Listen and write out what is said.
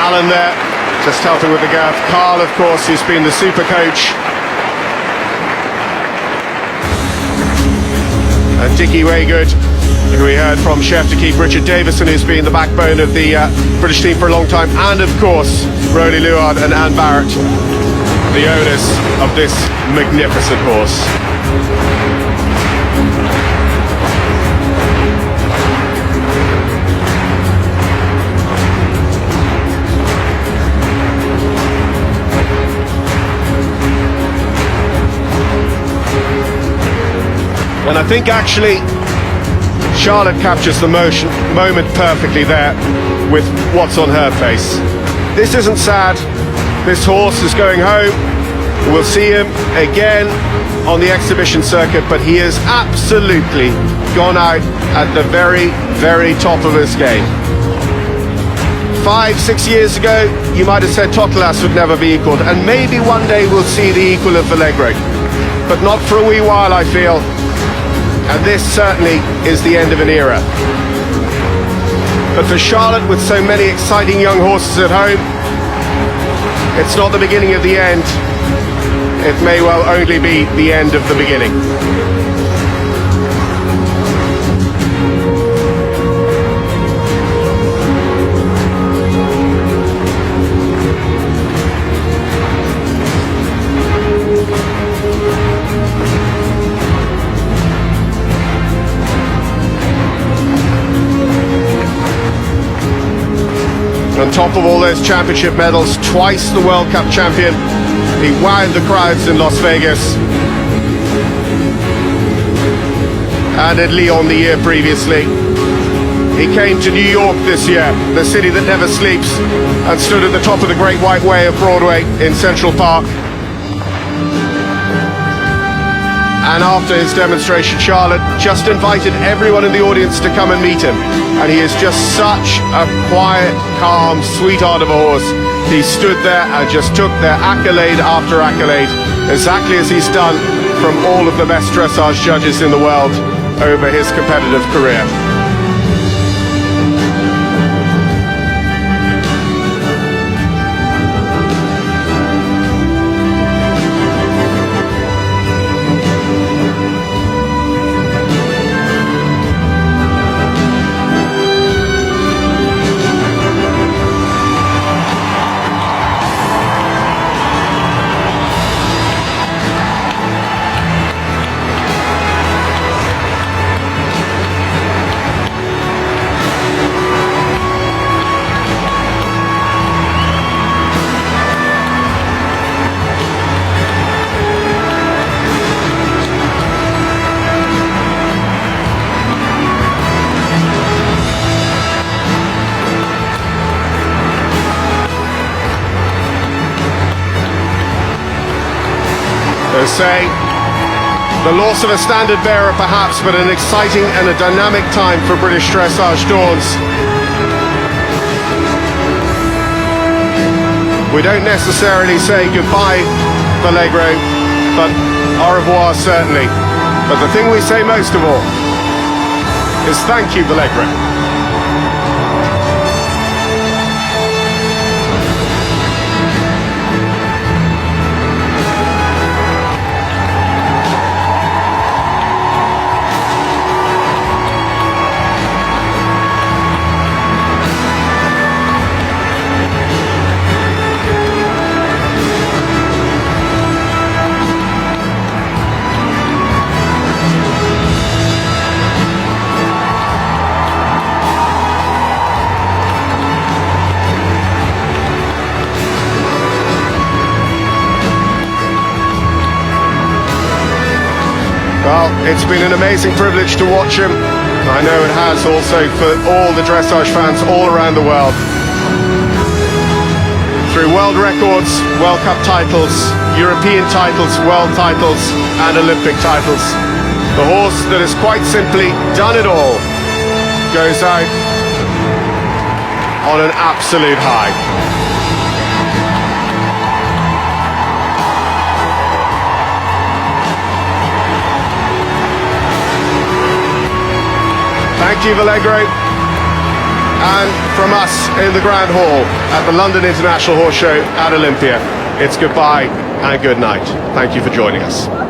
Alan there, just helping with the gaff. Carl, of course, who's been the super coach. And Dickie Waygood, who we heard from chef to keep. Richard Davison, who's been the backbone of the British team for a long time. And, of course, Rowley Luard and Anne Barrett, the owners of this magnificent horse. And I think actually Charlotte captures the moment perfectly there with what's on her face. This isn't sad. This horse is going home. We'll see him again on the exhibition circuit, but he has absolutely gone out at the very, very top of his game. 5, 6 years ago, you might have said Totelas would never be equalled, and maybe one day we'll see the equal of Valegro, but not for a wee while, I feel. And this certainly is the end of an era. But for Charlotte, with so many exciting young horses at home, it's not the beginning of the end. It may well only be the end of the beginning. On top of all those championship medals, twice the World Cup champion, he wowed the crowds in Las Vegas and at Lyon the year previously. He came to New York this year, the city that never sleeps, and stood at the top of the Great White Way of Broadway in Central Park. And after his demonstration, Charlotte just invited everyone in the audience to come and meet him. And he is just such a quiet, calm, sweetheart of a horse. He stood there and just took their accolade after accolade, exactly as he's done from all of the best dressage judges in the world over his competitive career. Say the loss of a standard bearer perhaps, but an exciting and a dynamic time for British dressage dawns. We don't necessarily say goodbye, Valegro, but au revoir certainly. But the thing we say most of all is thank you, Valegro. Well, it's been an amazing privilege to watch him. I know it has also for all the dressage fans all around the world. Through world records, World Cup titles, European titles, world titles, and Olympic titles. The horse that has quite simply done it all goes out on an absolute high. Thank you, Valegro. And from us in the Grand Hall at the London International Horse Show at Olympia, it's goodbye and good night. Thank you for joining us.